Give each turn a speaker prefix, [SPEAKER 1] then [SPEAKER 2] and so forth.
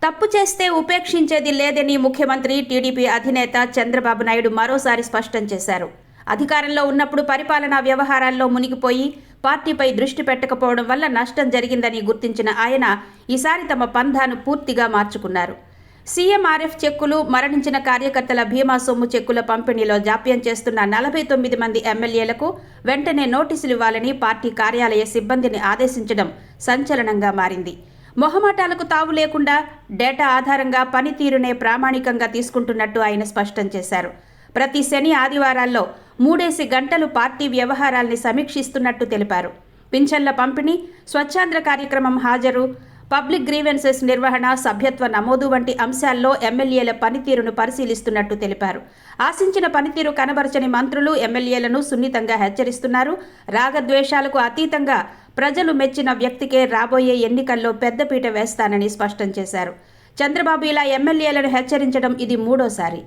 [SPEAKER 1] తప్పు చేస్తే ఉపేక్షించేది లేదని ముఖ్యమంత్రి టీడీపీ అధినేత చంద్రబాబు నాయుడు మరోసారి స్పష్టం చేశారు. అధికారంలో ఉన్నప్పుడు పరిపాలనా వ్యవహారాల్లో మునిగిపోయి పార్టీపై దృష్టి పెట్టకపోవడం వల్ల నష్టం జరిగిందని గుర్తించిన ఆయన ఈసారి తమ పంథాను పూర్తిగా మార్చుకున్నారు. సీఎంఆర్ఎఫ్ చెక్కులు, మరణించిన కార్యకర్తల బీమా సొమ్ము చెక్కుల పంపిణీలో జాప్యం చేస్తున్న 49 మంది ఎమ్మెల్యేలకు వెంటనే నోటీసులు ఇవ్వాలని పార్టీ కార్యాలయ సిబ్బందిని ఆదేశించడం సంచలనంగా మారింది. మొహమాటాలకు తావు లేకుండా డేటా ఆధారంగా పనితీరునే ప్రామాణికంగా తీసుకుంటున్నట్టు ఆయన స్పష్టం చేశారు. ప్రతి శని, ఆదివారాల్లో 3 గంటలు పార్టీ వ్యవహారాల్ని సమీక్షిస్తున్నట్టు తెలిపారు. పింఛన్ల పంపిణీ, స్వచ్ఛాంధ్ర కార్యక్రమం హాజరు, పబ్లిక్ గ్రీవెన్సెస్ నిర్వహణ, సభ్యత్వ నమోదు వంటి అంశాల్లో ఎమ్మెల్యేల పనితీరును పరిశీలిస్తున్నట్టు తెలిపారు. ఆశించిన పనితీరు కనబరచని మంత్రులు, ఎమ్మెల్యేలను సున్నితంగా హెచ్చరిస్తున్నారు. రాగద్వేషాలకు అతీతంగా ప్రజలు మెచ్చిన వ్యక్తికే రాబోయే ఎన్నికల్లో పెద్దపీట వేస్తానని స్పష్టం చేశారు. చంద్రబాబు ఇలా ఎమ్మెల్యేలను హెచ్చరించడం ఇది 3వసారి.